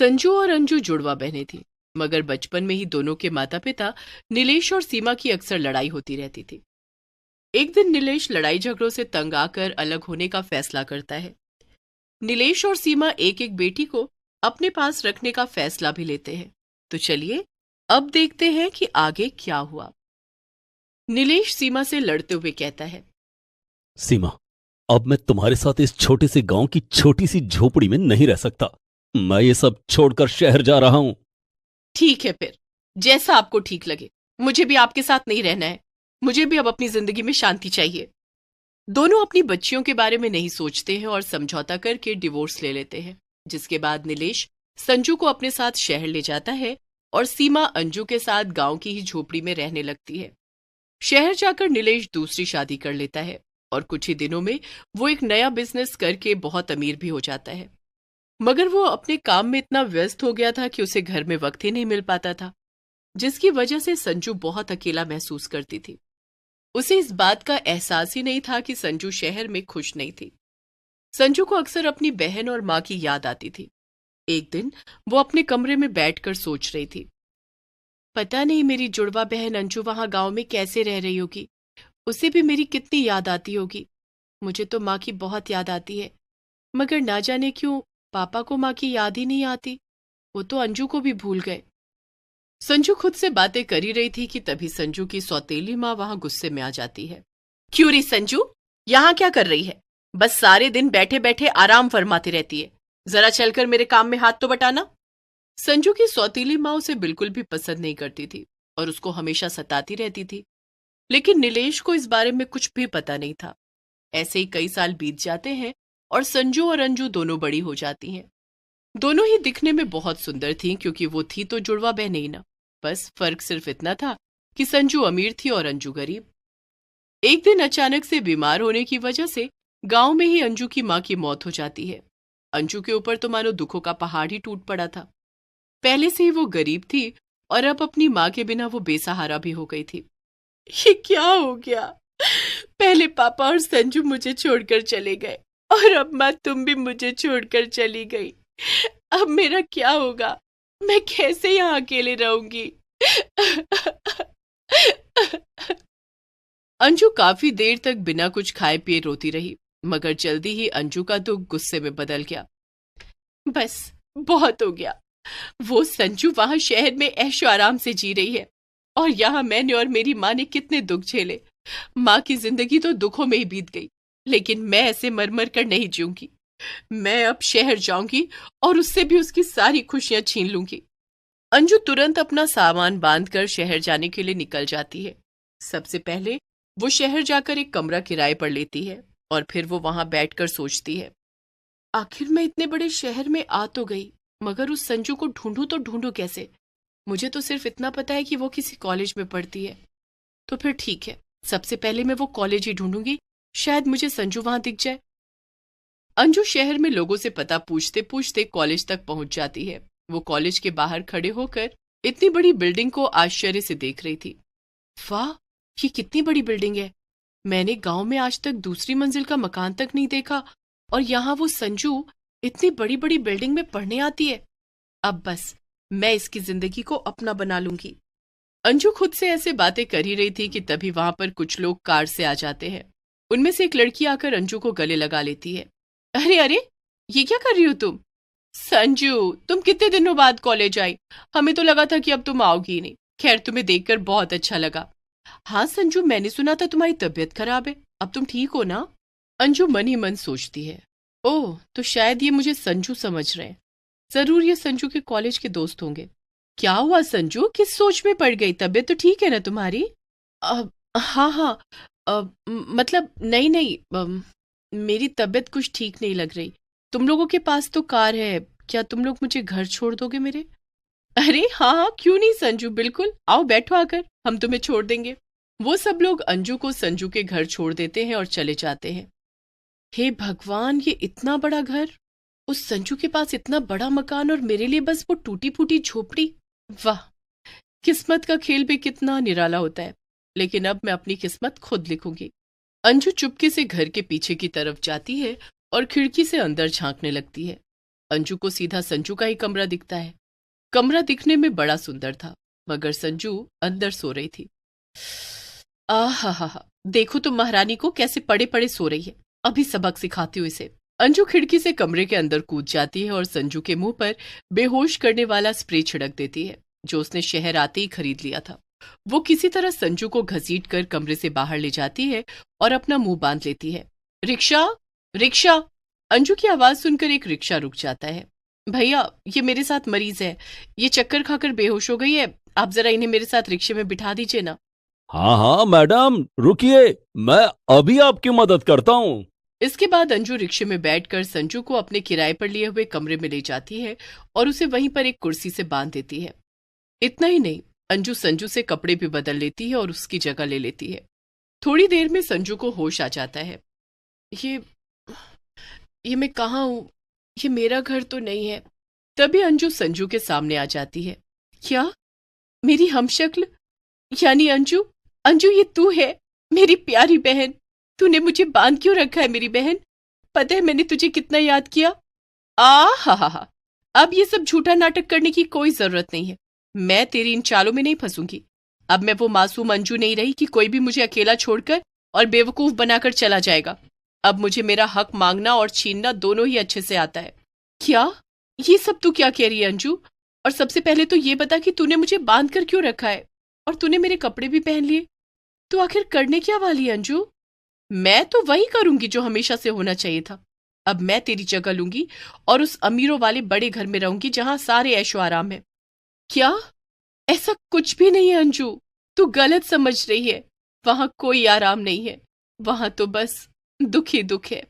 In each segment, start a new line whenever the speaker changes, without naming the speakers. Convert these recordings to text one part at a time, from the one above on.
संजू और अंजू जुड़वा बहनें थीं, मगर बचपन में ही दोनों के माता पिता नीलेश और सीमा की अक्सर लड़ाई होती रहती थी। एक दिन नीलेश लड़ाई झगड़ों से तंग आकर अलग होने का फैसला करता है। नीलेश और सीमा एक एक बेटी को अपने पास रखने का फैसला भी लेते हैं। तो चलिए अब देखते हैं कि आगे क्या हुआ। नीलेश सीमा से लड़ते हुए कहता है,
सीमा, अब मैं तुम्हारे साथ इस छोटे से गांव की छोटी सी झोपड़ी में नहीं रह सकता। मैं ये सब छोड़कर शहर जा रहा हूं।
ठीक है, फिर जैसा आपको ठीक लगे। मुझे भी आपके साथ नहीं रहना है। मुझे भी अब अपनी जिंदगी में शांति चाहिए। दोनों अपनी बच्चियों के बारे में नहीं सोचते हैं और समझौता करके डिवोर्स ले लेते हैं, जिसके बाद नीलेश संजू को अपने साथ शहर ले जाता है और सीमा अंजू के साथ गांव की ही झोपड़ी में रहने लगती है। शहर जाकर नीलेश दूसरी शादी कर लेता है और कुछ ही दिनों में वो एक नया बिजनेस करके बहुत अमीर भी हो जाता है। मगर वो अपने काम में इतना व्यस्त हो गया था कि उसे घर में वक्त ही नहीं मिल पाता था, जिसकी वजह से संजू बहुत अकेला महसूस करती थी। उसे इस बात का एहसास ही नहीं था कि संजू शहर में खुश नहीं थी। संजू को अक्सर अपनी बहन और माँ की याद आती थी। एक दिन वो अपने कमरे में बैठकर सोच रही थी, पता नहीं मेरी जुड़वा बहन अंजू वहां गांव में कैसे रह रही होगी। उसे भी मेरी कितनी याद आती होगी। मुझे तो माँ की बहुत याद आती है, मगर ना जाने क्यों पापा को माँ की याद ही नहीं आती। वो तो अंजू को भी भूल गए। संजू खुद से बातें कर ही रही थी कि तभी संजू की सौतेली माँ वहां गुस्से में आ जाती है। क्यों रे संजू, यहाँ क्या कर रही है? बस सारे दिन बैठे बैठे आराम फरमाती रहती है। जरा चलकर मेरे काम में हाथ तो बटाना। संजू की सौतीली माँ उसे बिल्कुल भी पसंद नहीं करती थी और उसको हमेशा सताती रहती थी, लेकिन नीलेश को इस बारे में कुछ भी पता नहीं था। ऐसे ही कई साल बीत जाते हैं और संजू और अंजू दोनों बड़ी हो जाती हैं। दोनों ही दिखने में बहुत सुंदर थीं, क्योंकि वो थी तो जुड़वा बहन ही ना। बस फर्क सिर्फ इतना था कि संजू अमीर थी और अंजू गरीब। एक दिन अचानक से बीमार होने की वजह से गांव में ही अंजू की माँ की मौत हो जाती है। अंजू के ऊपर तो मानो दुखों का पहाड़ ही टूट पड़ा था। पहले से ही वो गरीब थी और अब अपनी माँ के बिना वो बेसहारा भी हो गई थी। ये क्या हो गया? पहले पापा और संजू मुझे छोड़कर चले गए और अब माँ तुम भी मुझे छोड़कर चली गई। अब मेरा क्या होगा? मैं कैसे यहाँ अकेले रहूंगी? अंजू काफी देर तक बिना कुछ खाए पिए रोती रही, मगर जल्दी ही अंजू का दुख गुस्से में बदल गया। बस बहुत हो गया। वो संजू वहां शहर में ऐशो आराम से जी रही है और यहाँ मैंने और मेरी माँ ने कितने दुख झेले। माँ की जिंदगी तो दुखों में ही बीत गई, लेकिन मैं ऐसे मर मर कर नहीं जीऊंगी। मैं अब शहर जाऊंगी और उससे भी उसकी सारी खुशियां छीन लूंगी। अंजू तुरंत अपना सामान बांधकर शहर जाने के लिए निकल जाती है। सबसे पहले वो शहर जाकर एक कमरा किराए पर लेती है और फिर वो वहां बैठकर सोचती है, आखिर मैं इतने बड़े शहर में आ तो गई, मगर उस संजू को ढूंढूं तो ढूंढूं कैसे? मुझे तो सिर्फ इतना पता है कि वो किसी कॉलेज में पढ़ती है। तो फिर ठीक है, सबसे पहले मैं वो कॉलेज ही ढूंढूंगी, शायद मुझे संजू वहां दिख जाए। अंजू शहर में लोगों से पता पूछते पूछते कॉलेज तक पहुंच जाती है। वो कॉलेज के बाहर खड़े होकर इतनी बड़ी बिल्डिंग को आश्चर्य से देख रही थी। वाह, ये कितनी बड़ी बिल्डिंग है! मैंने गांव में आज तक दूसरी मंजिल का मकान तक नहीं देखा और यहाँ वो संजू इतनी बड़ी बड़ी बिल्डिंग में पढ़ने आती है। अब बस मैं इसकी जिंदगी को अपना बना लूंगी। अंजू खुद से ऐसे बातें कर ही रही थी कि तभी वहां पर कुछ लोग कार से आ जाते हैं। उनमें से एक लड़की आकर अंजू को गले लगा लेती है। अरे अरे, ये क्या कर रही हो तुम? संजू, तुम कितने दिनों बाद कॉलेज आई? हमें तो लगा था कि अब तुम आओगी ही नहीं। खैर, तुम्हें देखकर बहुत अच्छा लगा। हाँ संजू, मैंने सुना था तुम्हारी तबीयत खराब है। अब तुम ठीक हो ना? अंजू मन ही मन सोचती है, ओह, तो शायद ये मुझे संजू समझ रहे हैं। जरूर ये संजू के कॉलेज के दोस्त होंगे। क्या हुआ संजू, किस सोच में पड़ गई? तबीयत तो ठीक है ना तुम्हारी? हाँ हाँ, मतलब नहीं नहीं, मेरी तबीयत कुछ ठीक नहीं लग रही। तुम लोगों के पास तो कार है, क्या तुम लोग मुझे घर छोड़ दोगे मेरे? अरे हाँ हाँ, क्यों नहीं संजू, बिल्कुल आओ, बैठो आकर, हम तुम्हें छोड़ देंगे। वो सब लोग अंजू को संजू के घर छोड़ देते हैं और चले जाते हैं। हे भगवान, ये इतना बड़ा घर, उस संजू के पास इतना बड़ा मकान और मेरे लिए बस वो टूटी फूटी झोपड़ी। वाह, किस्मत का खेल भी कितना निराला होता है। लेकिन अब मैं अपनी किस्मत खुद लिखूंगी। अंजू चुपके से घर के पीछे की तरफ जाती है और खिड़की से अंदर झांकने लगती है। अंजू को सीधा संजू का ही कमरा दिखता है। कमरा दिखने में बड़ा सुंदर था, मगर संजू अंदर सो रही थी। आहा, देखो तो महारानी को कैसे पड़े पड़े सो रही है, अभी सबक सिखाती हूँ इसे। अंजू खिड़की से कमरे के अंदर कूद जाती है और संजू के मुंह पर बेहोश करने वाला स्प्रे छिड़क देती है, जो उसने शहर आते ही खरीद लिया था। वो किसी तरह संजू को घसीट कर कमरे से बाहर ले जाती है और अपना मुंह बांध लेती है। Rickshaw, rickshaw! अंजू की आवाज सुनकर एक रिक्शा रुक जाता है। भैया, ये मेरे साथ मरीज है, ये चक्कर खाकर बेहोश हो गई है, आप जरा इन्हें मेरे साथ रिक्शे में बिठा दीजिए ना।
हाँ हाँ मैडम, रुकिए, मैं अभी आपकी मदद करता हूँ।
इसके बाद अंजू रिक्शे में बैठकर संजू को अपने किराए पर लिए हुए कमरे में ले जाती है और उसे वहीं पर एक कुर्सी से बांध देती है। इतना ही नहीं, अंजू संजू से कपड़े भी बदल लेती है और उसकी जगह ले लेती है। थोड़ी देर में संजू को होश आ जाता है। ये मैं कहाँ हूँ? ये मेरा घर तो नहीं है। तभी अंजू संजू के सामने आ जाती है। क्या? मेरी हमशक्ल यानी अंजू? अंजू, ये तू है मेरी प्यारी बहन? तूने मुझे बांध क्यों रखा है मेरी बहन? पता है मैंने तुझे कितना याद किया। हा, अब ये सब झूठा नाटक करने की कोई जरूरत नहीं है। मैं तेरी इन चालों में नहीं फंसूंगी। अब मैं वो मासूम अंजू नहीं रही कि कोई भी मुझे अकेला छोड़कर और बेवकूफ बनाकर चला जाएगा। अब मुझे मेरा हक मांगना और छीनना दोनों ही अच्छे से आता है। क्या? ये सब तू क्या कह रही है अंजू? और सबसे पहले तो ये बता कि तूने मुझे बांध कर क्यों रखा है, और तूने मेरे कपड़े भी पहन लिए। तू आखिर करने क्या वाली है अंजू? मैं तो वही करूंगी जो हमेशा से होना चाहिए था। अब मैं तेरी जगह लूंगी और उस अमीरों वाले बड़े घर में रहूंगी जहां सारे ऐशो आराम है। क्या? ऐसा कुछ भी नहीं है अंजू, तू गलत समझ रही है। वहां कोई आराम नहीं है, वहां तो बस दुख ही दुख है।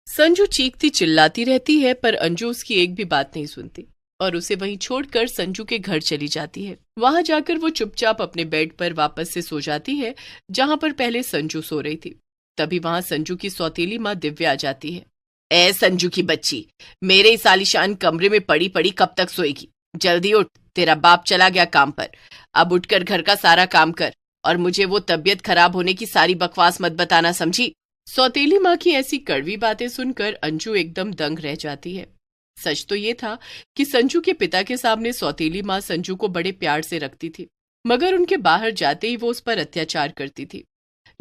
संजू चीखती चिल्लाती रहती है, पर अंजू उसकी एक भी बात नहीं सुनती और उसे वहीं छोड़कर संजू के घर चली जाती है। वहां जाकर वो चुपचाप अपने बेड पर वापस से सो जाती है जहां पर पहले संजू सो रही थी। तभी वहां संजू की सौतेली माँ दिव्या आ जाती है। ए संजू की बच्ची, मेरे इस आलीशान कमरे में पड़ी पड़ी कब तक सोएगी? जल्दी उठ, तेरा बाप चला गया काम पर। अब उठकर घर का सारा काम कर और मुझे वो तबीयत खराब होने की सारी बकवास मत बताना, समझी? सौतेली माँ की ऐसी कड़वी बातें सुनकर अंजू एकदम दंग रह जाती है। सच तो ये था कि संजू के पिता के सामने सौतेली माँ संजू को बड़े प्यार से रखती थी, मगर उनके बाहर जाते ही वो उस पर अत्याचार करती थी।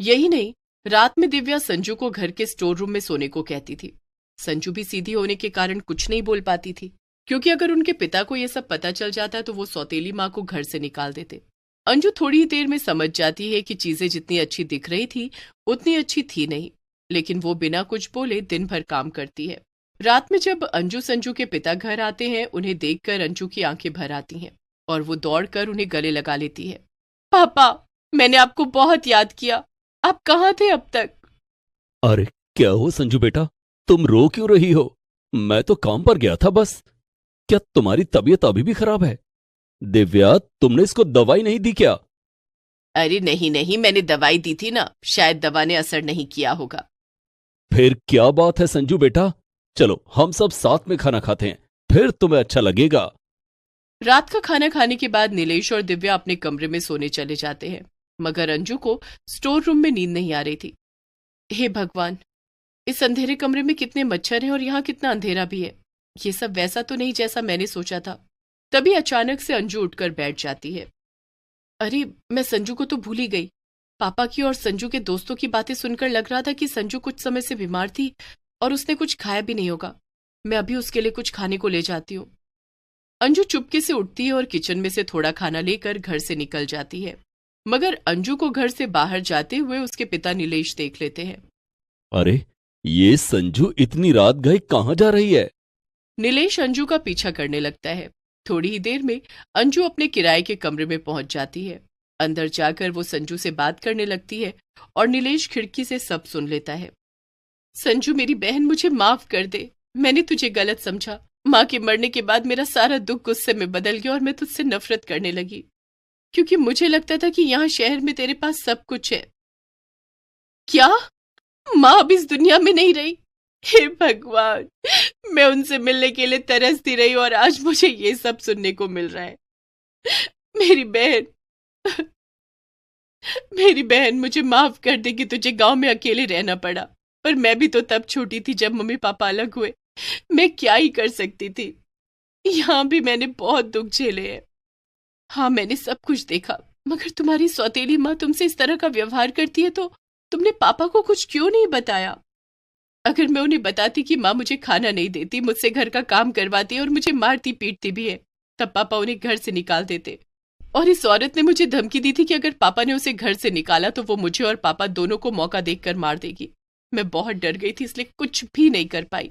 यही नहीं, रात में दिव्या संजू को घर के स्टोर रूम में सोने को कहती थी। संजू भी सीधी होने के कारण कुछ नहीं बोल पाती थी, क्योंकि अगर उनके पिता को यह सब पता चल जाता तो वो सौतेली माँ को घर से निकाल देते। अंजू थोड़ी ही देर में समझ जाती है कि चीजें जितनी अच्छी दिख रही थी उतनी अच्छी थी नहीं, लेकिन वो बिना कुछ बोले दिन भर काम करती है। रात में जब अंजू संजू के पिता घर आते हैं, उन्हें देखकर अंजू की आंखें भर आती हैं और वो दौड़कर उन्हें गले लगा लेती है। पापा, मैंने आपको बहुत याद किया, आप कहाँ थे अब तक?
अरे क्या हो संजू बेटा, तुम रो क्यों रही हो? मैं तो काम पर गया था बस। क्या तुम्हारी तबीयत अभी भी खराब है? दिव्या, तुमने इसको दवाई नहीं दी क्या?
अरे नहीं, मैंने दवाई दी थी ना, शायद दवा ने असर नहीं किया होगा।
फिर क्या बात है संजू बेटा, चलो हम सब साथ में खाना खाते हैं, फिर तुम्हें अच्छा लगेगा।
रात का खाना खाने के बाद नीलेश और दिव्या अपने कमरे में सोने चले जाते हैं, मगर अंजू को स्टोर रूम में नींद नहीं आ रही थी। हे भगवान, इस अंधेरे कमरे में कितने मच्छर हैं और यहाँ कितना अंधेरा भी है। ये सब वैसा तो नहीं जैसा मैंने सोचा था। तभी अचानक से अंजू उठकर बैठ जाती है। अरे, मैं संजू को तो भूल ही गई। पापा की और संजू के दोस्तों की बातें सुनकर लग रहा था कि संजू कुछ समय से बीमार थी और उसने कुछ खाया भी नहीं होगा। मैं अभी उसके लिए कुछ खाने को ले जाती हूँ। अंजू चुपके से उठती है और किचन में से थोड़ा खाना लेकर घर से निकल जाती है, मगर अंजू को घर से बाहर जाते हुए उसके पिता नीलेश देख लेते हैं।
अरे, ये संजू इतनी रात गए कहाँ जा रही है?
नीलेश अंजू का पीछा करने लगता है। थोड़ी ही देर में अंजू अपने किराए के कमरे में पहुंच जाती है। अंदर जाकर वो संजू से बात करने लगती है और नीलेश खिड़की से सब सुन लेता है। संजू मेरी बहन, मुझे माफ कर दे, मैंने तुझे गलत समझा। माँ के मरने के बाद मेरा सारा दुख गुस्से में बदल गया और मैं तुझसे नफरत करने लगी, क्योंकि मुझे लगता था कि यहाँ शहर में तेरे पास सब कुछ है। क्या? माँ अब इस दुनिया में नहीं रही? हे भगवान, मैं उनसे मिलने के लिए तरसती रही और आज मुझे ये सब सुनने को मिल रहा है। मेरी बहन, मेरी बहन, मुझे माफ कर दे कि तुझे गांव में अकेले रहना पड़ा, पर मैं भी तो तब छोटी थी जब मम्मी पापा अलग हुए। मैं क्या ही कर सकती थी। यहाँ भी मैंने बहुत दुख झेले हैं। हाँ, मैंने सब कुछ देखा, मगर तुम्हारी सौतेली माँ तुमसे इस तरह का व्यवहार करती है तो तुमने पापा को कुछ क्यों नहीं बताया? अगर मैं उन्हें बताती कि माँ मुझे खाना नहीं देती, मुझसे घर का काम करवाती है और मुझे मारती पीटती भी है, तब पापा उन्हें घर से निकाल देते। और इस औरत ने मुझे धमकी दी थी कि अगर पापा ने उसे घर से निकाला तो वो मुझे और पापा दोनों को मौका देखकर मार देगी। मैं बहुत डर गई थी, इसलिए कुछ भी नहीं कर पाई।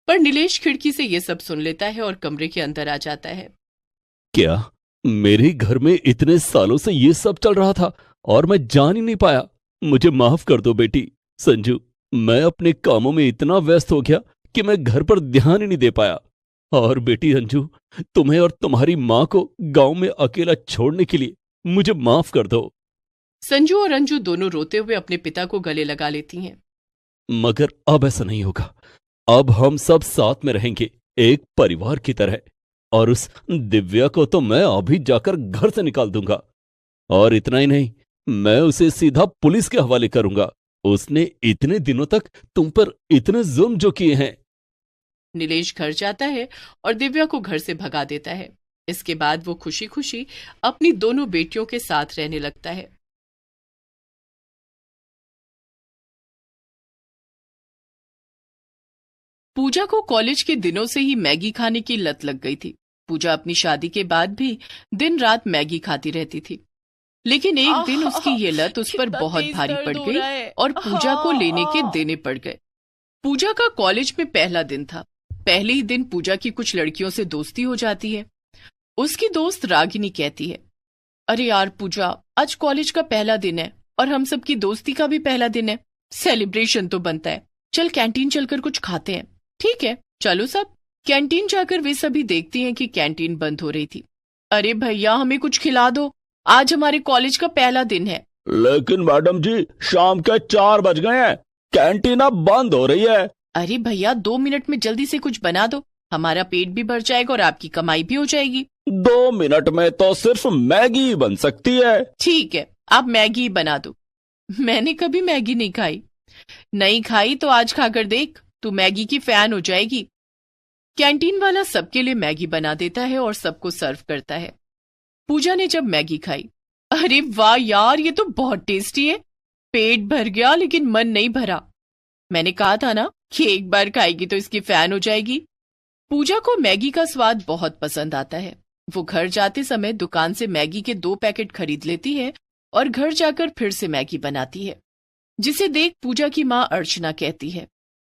पर नीलेश खिड़की से ये सब सुन लेता है और कमरे के अंदर आ जाता है।
क्या मेरे घर में इतने सालों से ये सब चल रहा था और मैं जान ही नहीं पाया? मुझे माफ कर दो बेटी। संजू, मैं अपने कामों में इतना व्यस्त हो गया कि मैं घर पर ध्यान ही नहीं दे पाया। और बेटी अंजू, तुम्हें और तुम्हारी माँ को गांव में अकेला छोड़ने के लिए मुझे माफ कर दो।
संजू और अंजू दोनों रोते हुए अपने पिता को गले लगा लेती हैं।
मगर अब ऐसा नहीं होगा। अब हम सब साथ में रहेंगे, एक परिवार की तरह। और उस दिव्या को तो मैं अभी जाकर घर से निकाल दूंगा। और इतना ही नहीं, मैं उसे सीधा पुलिस के हवाले करूंगा। उसने इतने दिनों तक तुम पर इतने जुल्म जो किए हैं।
नीलेश घर जाता है और दिव्या को घर से भगा देता है। इसके बाद वो खुशी खुशी अपनी दोनों बेटियों के साथ रहने लगता है। पूजा को कॉलेज के दिनों से ही मैगी खाने की लत लग गई थी। पूजा अपनी शादी के बाद भी दिन रात मैगी खाती रहती थी। लेकिन एक दिन उसकी ये लत उस पर बहुत भारी पड़ गई और पूजा को लेने के देने पड़ गए। पूजा का कॉलेज में पहला दिन था। पहले ही दिन पूजा की कुछ लड़कियों से दोस्ती हो जाती है। उसकी दोस्त रागिनी कहती है, अरे यार पूजा, आज कॉलेज का पहला दिन है और हम सबकी दोस्ती का भी पहला दिन है। सेलिब्रेशन तो बनता है। चल कैंटीन चलकर कुछ खाते हैं। ठीक है, चलो सब। कैंटीन जाकर वे सभी देखती हैं कि कैंटीन बंद हो रही थी। अरे भैया, हमें कुछ खिला दो, आज हमारे कॉलेज का पहला दिन है।
लेकिन मैडम जी, शाम के 4 बज गए हैं, कैंटीन अब बंद हो रही है।
अरे भैया, 2 मिनट में जल्दी से कुछ बना दो, हमारा पेट भी भर जाएगा और आपकी कमाई भी हो जाएगी।
2 मिनट में तो सिर्फ मैगी बन सकती है।
ठीक है, आप मैगी ही बना दो। मैंने कभी मैगी नहीं खाई। नहीं खाई तो आज खाकर देख, तू मैगी की फैन हो जाएगी। कैंटीन वाला सबके लिए मैगी बना देता है और सबको सर्व करता है। पूजा ने जब मैगी खाई, अरे वाह यार, ये तो बहुत टेस्टी है। पेट भर गया लेकिन मन नहीं भरा। मैंने कहा था ना कि एक बार खाएगी तो इसकी फैन हो जाएगी। पूजा को मैगी का स्वाद बहुत पसंद आता है। वो घर जाते समय दुकान से मैगी के 2 पैकेट खरीद लेती है और घर जाकर फिर से मैगी बनाती है, जिसे देख पूजा की माँ अर्चना कहती है,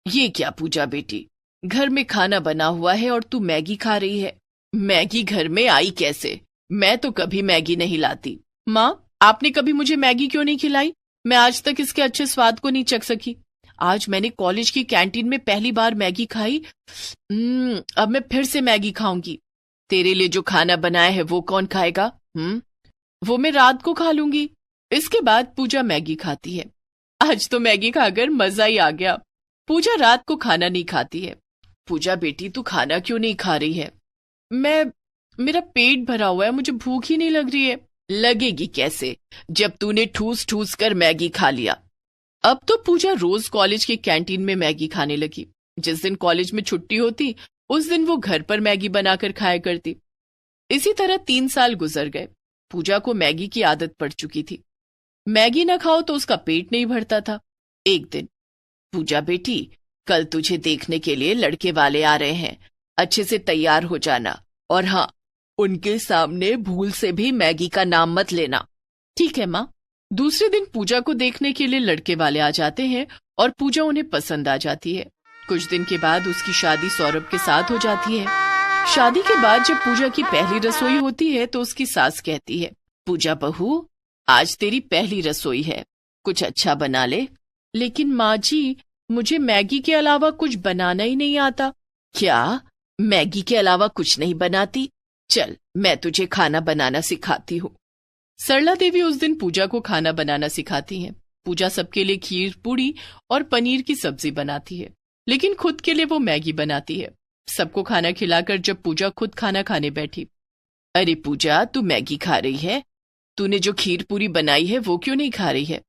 ये क्या पूजा बेटी, घर में खाना बना हुआ है और तू मैगी खा रही है। मैगी घर में आई कैसे? मैं तो कभी मैगी नहीं लाती। माँ, आपने कभी मुझे मैगी क्यों नहीं खिलाई? मैं आज तक इसके अच्छे स्वाद को नहीं चख सकी। आज मैंने कॉलेज की कैंटीन में पहली बार मैगी खाई। अब मैं फिर से मैगी खाऊंगी। तेरे लिए जो खाना बनाया है वो कौन खाएगा? वो मैं रात को खा लूंगी। इसके बाद पूजा मैगी खाती है। आज तो मैगी खाकर मजा ही आ गया। पूजा रात को खाना नहीं खाती है। पूजा बेटी, तू खाना क्यों नहीं खा रही है? मेरा पेट भरा हुआ है, मुझे भूख ही नहीं लग रही है। लगेगी कैसे जब तूने ठूस ठूस कर मैगी खा लिया। अब तो पूजा रोज कॉलेज की कैंटीन में मैगी खाने लगी। जिस दिन कॉलेज में छुट्टी होती उस दिन वो घर पर मैगी बनाकर खाया करती। इसी तरह 3 साल गुजर गए। पूजा को मैगी की आदत पड़ चुकी थी। मैगी ना खाओ तो उसका पेट नहीं भरता था। एक दिन, पूजा बेटी, कल तुझे देखने के लिए लड़के वाले आ रहे हैं, अच्छे से तैयार हो जाना। और हाँ, उनके सामने भूल से भी मैगी का नाम मत लेना। ठीक है माँ। दूसरे दिन पूजा को देखने के लिए लड़के वाले आ जाते हैं और पूजा उन्हें पसंद आ जाती है। कुछ दिन के बाद उसकी शादी सौरभ के साथ हो जाती है। शादी के बाद जब पूजा की पहली रसोई होती है तो उसकी सास कहती है, पूजा बहू, आज तेरी पहली रसोई है, कुछ अच्छा बना ले। लेकिन माँ जी, मुझे मैगी के अलावा कुछ बनाना ही नहीं आता। क्या मैगी के अलावा कुछ नहीं बनाती? चल, मैं तुझे खाना बनाना सिखाती हूँ। सरला देवी उस दिन पूजा को खाना बनाना सिखाती हैं। पूजा सबके लिए खीर पूड़ी और पनीर की सब्जी बनाती है, लेकिन खुद के लिए वो मैगी बनाती है। सबको खाना खिलाकर जब पूजा खुद खाना खाने बैठी, अरे पूजा, तू मैगी खा रही है? तूने जो खीर पूरी बनाई है वो क्यों नहीं खा रही है?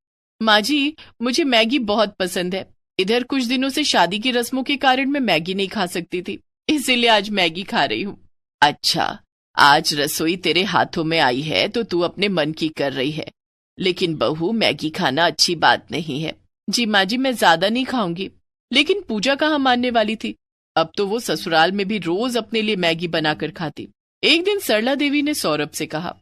माँ जी, मुझे मैगी बहुत पसंद है, इधर कुछ दिनों से शादी की रस्मों के कारण मैं मैगी नहीं खा सकती थी, इसीलिए आज मैगी खा रही हूँ। अच्छा, आज रसोई तेरे हाथों में आई है तो तू अपने मन की कर रही है, लेकिन बहू मैगी खाना अच्छी बात नहीं है। जी माँ जी, मैं ज्यादा नहीं खाऊंगी। लेकिन पूजा कहाँ मानने वाली थी। अब तो वो ससुराल में भी रोज अपने लिए मैगी बनाकर खाती। एक दिन सरला देवी ने सौरभ से कहा,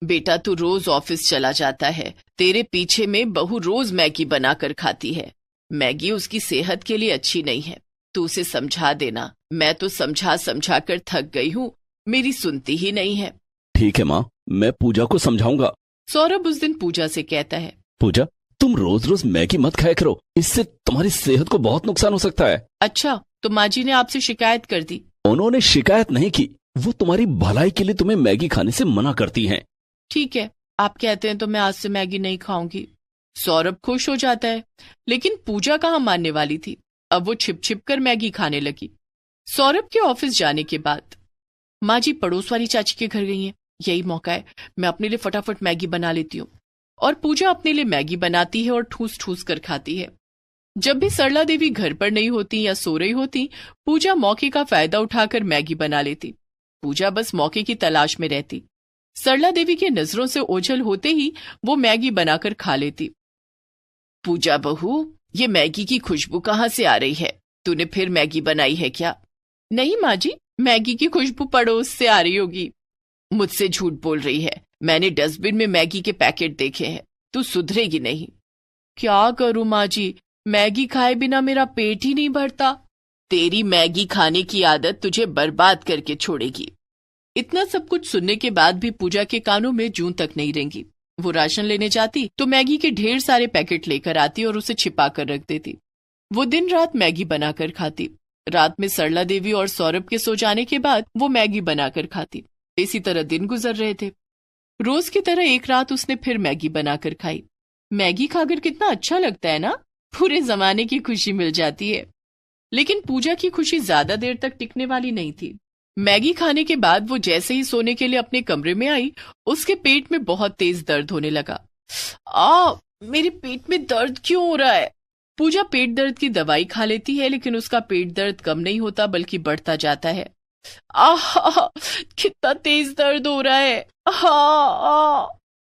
बेटा तू रोज ऑफिस चला जाता है, तेरे पीछे में बहू रोज मैगी बनाकर खाती है। मैगी उसकी सेहत के लिए अच्छी नहीं है, तू उसे समझा देना। मैं तो समझा समझा कर थक गई हूँ, मेरी सुनती ही नहीं है।
ठीक है माँ, मैं पूजा को समझाऊंगा।
सौरभ उस दिन पूजा से कहता है,
पूजा तुम रोज रोज मैगी मत खाया करो, इससे तुम्हारी सेहत को बहुत नुकसान हो सकता है।
अच्छा, तो माँ जी ने आपसे शिकायत कर दी?
उन्होंने शिकायत नहीं की, वो तुम्हारी भलाई के लिए तुम्हें मैगी खाने से मना करती हैं।
ठीक है, आप कहते हैं तो मैं आज से मैगी नहीं खाऊंगी। सौरभ खुश हो जाता है, लेकिन पूजा कहाँ मानने वाली थी। अब वो छिप छिप कर मैगी खाने लगी। सौरभ के ऑफिस जाने के बाद माँ जी पड़ोस वाली चाची के घर गई हैं। यही मौका है, मैं अपने लिए फटाफट मैगी बना लेती हूँ। और पूजा अपने लिए मैगी बनाती है और ठूस ठूस कर खाती है। जब भी सरला देवी घर पर नहीं होती या सो रही होती, पूजा मौके का फायदा उठाकर मैगी बना लेती। पूजा बस मौके की तलाश में रहती। सरला देवी की नजरों से ओझल होते ही वो मैगी बनाकर खा लेती। पूजा बहू, ये मैगी की खुशबू कहाँ से आ रही है? तूने फिर मैगी बनाई है क्या? नहीं माँ जी, मैगी की खुशबू पड़ोस से आ रही होगी। मुझसे झूठ बोल रही है, मैंने डस्टबिन में मैगी के पैकेट देखे हैं। तू सुधरेगी नहीं। क्या करूं माँ जी, मैगी खाए बिना मेरा पेट ही नहीं भरता। तेरी मैगी खाने की आदत तुझे बर्बाद करके छोड़ेगी। इतना सब कुछ सुनने के बाद भी पूजा के कानों में जूं तक नहीं रेंगी। वो राशन लेने जाती तो मैगी के ढेर सारे पैकेट लेकर आती और उसे छिपा कर रख देती। वो दिन रात मैगी बनाकर खाती। रात में सरला देवी और सौरभ के सो जाने के बाद वो मैगी बनाकर खाती। इसी तरह दिन गुजर रहे थे। रोज की तरह एक रात उसने फिर मैगी बनाकर खाई। मैगी खाकर कितना अच्छा लगता है ना, पूरे जमाने की खुशी मिल जाती है। लेकिन पूजा की खुशी ज्यादा देर तक टिकने वाली नहीं थी। मैगी खाने के बाद वो जैसे ही सोने के लिए अपने कमरे में आई, उसके पेट में बहुत तेज दर्द होने लगा। मेरे पेट में दर्द क्यों हो रहा है? पूजा पेट दर्द की दवाई खा लेती है, लेकिन उसका पेट दर्द कम नहीं होता बल्कि बढ़ता जाता है। कितना तेज दर्द हो रहा है।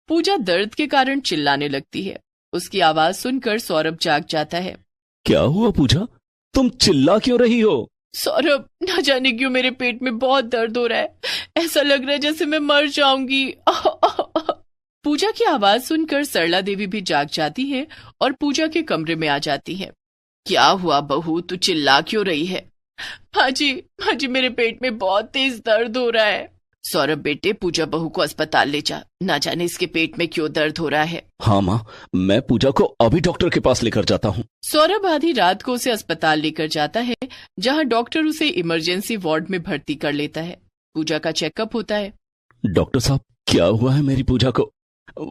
पूजा दर्द के कारण चिल्लाने लगती है। उसकी आवाज सुनकर सौरभ जाग जाता है।
क्या हुआ पूजा, तुम चिल्ला क्यों रही हो?
सौरभ, न जाने क्यों मेरे पेट में बहुत दर्द हो रहा है। ऐसा लग रहा है जैसे मैं मर जाऊंगी। पूजा की आवाज सुनकर सरला देवी भी जाग जाती है और पूजा के कमरे में आ जाती है। क्या हुआ बहू, तू चिल्ला क्यों रही है? माँ जी, मेरे पेट में बहुत तेज दर्द हो रहा है। सौरभ बेटे, पूजा बहू को अस्पताल ले जा, ना जाने इसके पेट में क्यों दर्द हो रहा है।
हाँ माँ, मैं पूजा को अभी डॉक्टर के पास लेकर जाता हूँ।
सौरभ आधी रात को उसे अस्पताल लेकर जाता है, जहाँ डॉक्टर उसे इमरजेंसी वार्ड में भर्ती कर लेता है। पूजा का चेकअप होता है।
डॉक्टर साहब, क्या हुआ है मेरी पूजा को?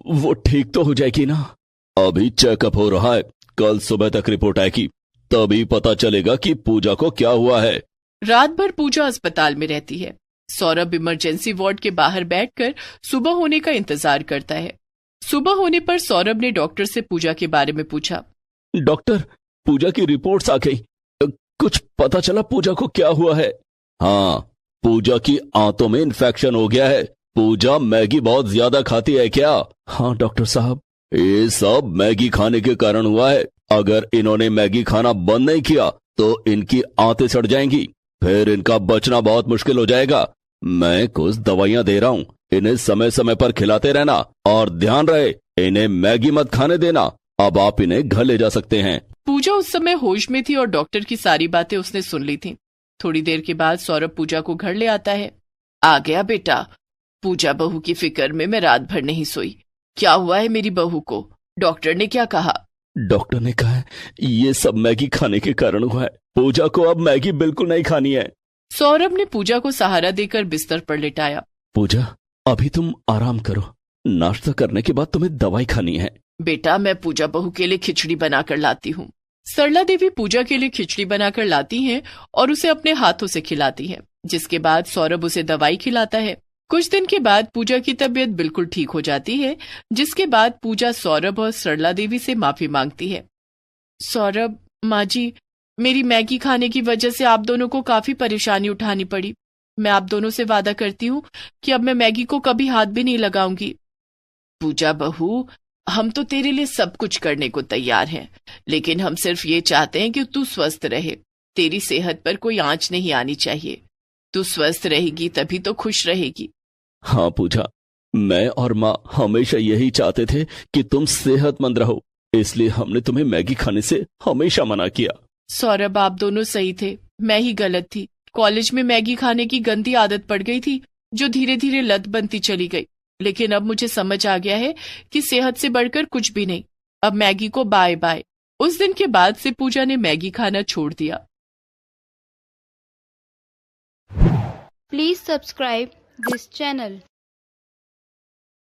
वो ठीक तो हो जाएगी ना? अभी चेकअप हो रहा है, कल सुबह तक रिपोर्ट आएगी, तभी पता चलेगा कि पूजा को क्या हुआ है।
रात भर पूजा अस्पताल में रहती है। सौरभ इमरजेंसी वार्ड के बाहर बैठकर सुबह होने का इंतजार करता है। सुबह होने पर सौरभ ने डॉक्टर से पूजा के बारे में पूछा।
डॉक्टर, पूजा की रिपोर्ट्स आ गई, कुछ पता चला पूजा को क्या हुआ है? हाँ, पूजा की आंतों में इन्फेक्शन हो गया है। पूजा मैगी बहुत ज्यादा खाती है क्या? हाँ डॉक्टर साहब, ये सब मैगी खाने के कारण हुआ है। अगर इन्होंने मैगी खाना बंद नहीं किया तो इनकी आंतें सड़ जाएंगी, फिर इनका बचना बहुत मुश्किल हो जाएगा। मैं कुछ दवाइयां दे रहा हूँ, इन्हें समय समय पर खिलाते रहना और ध्यान रहे इन्हें मैगी मत खाने देना। अब आप इन्हें घर ले जा सकते हैं।
पूजा उस समय होश में थी और डॉक्टर की सारी बातें उसने सुन ली थी। थोड़ी देर के बाद सौरभ पूजा को घर ले आता है। आ गया बेटा, पूजा बहू की फिक्र में मैं रात भर नहीं सोई। क्या हुआ है मेरी बहू को? डॉक्टर ने क्या कहा?
डॉक्टर ने कहा है ये सब मैगी खाने के कारण हुआ है। पूजा को अब मैगी बिल्कुल नहीं खानी है।
सौरभ ने पूजा को सहारा देकर बिस्तर पर लिटाया।
पूजा, अभी तुम आराम करो, नाश्ता करने के बाद तुम्हें दवाई खानी है।
बेटा, मैं पूजा बहू के लिए खिचड़ी बनाकर लाती हूँ। सरला देवी पूजा के लिए खिचड़ी बनाकर लाती हैं और उसे अपने हाथों से खिलाती है, जिसके बाद सौरभ उसे दवाई खिलाता है। कुछ दिन के बाद पूजा की तबीयत बिल्कुल ठीक हो जाती है, जिसके बाद पूजा सौरभ और सरला देवी से माफी मांगती है। सौरभ, माँ जी, मेरी मैगी खाने की वजह से आप दोनों को काफी परेशानी उठानी पड़ी। मैं आप दोनों से वादा करती हूँ कि अब मैं मैगी को कभी हाथ भी नहीं लगाऊंगी। पूजा बहू, हम तो तेरे लिए सब कुछ करने को तैयार हैं, लेकिन हम सिर्फ ये चाहते हैं कि तू स्वस्थ रहे। तेरी सेहत पर कोई आंच नहीं आनी चाहिए। तू स्वस्थ रहेगी तभी तो खुश रहेगी।
हाँ पूजा, मैं और माँ हमेशा यही चाहते थे कि तुम सेहतमंद रहो, इसलिए हमने तुम्हें मैगी खाने से हमेशा मना किया।
सौरभ, आप दोनों सही थे, मैं ही गलत थी। कॉलेज में मैगी खाने की गंदी आदत पड़ गई थी, जो धीरे धीरे लत बनती चली गई। लेकिन अब मुझे समझ आ गया है कि सेहत से बढ़कर कुछ भी नहीं। अब मैगी को बाय बाय। उस दिन के बाद से पूजा ने मैगी खाना छोड़ दिया।
Please subscribe this channel.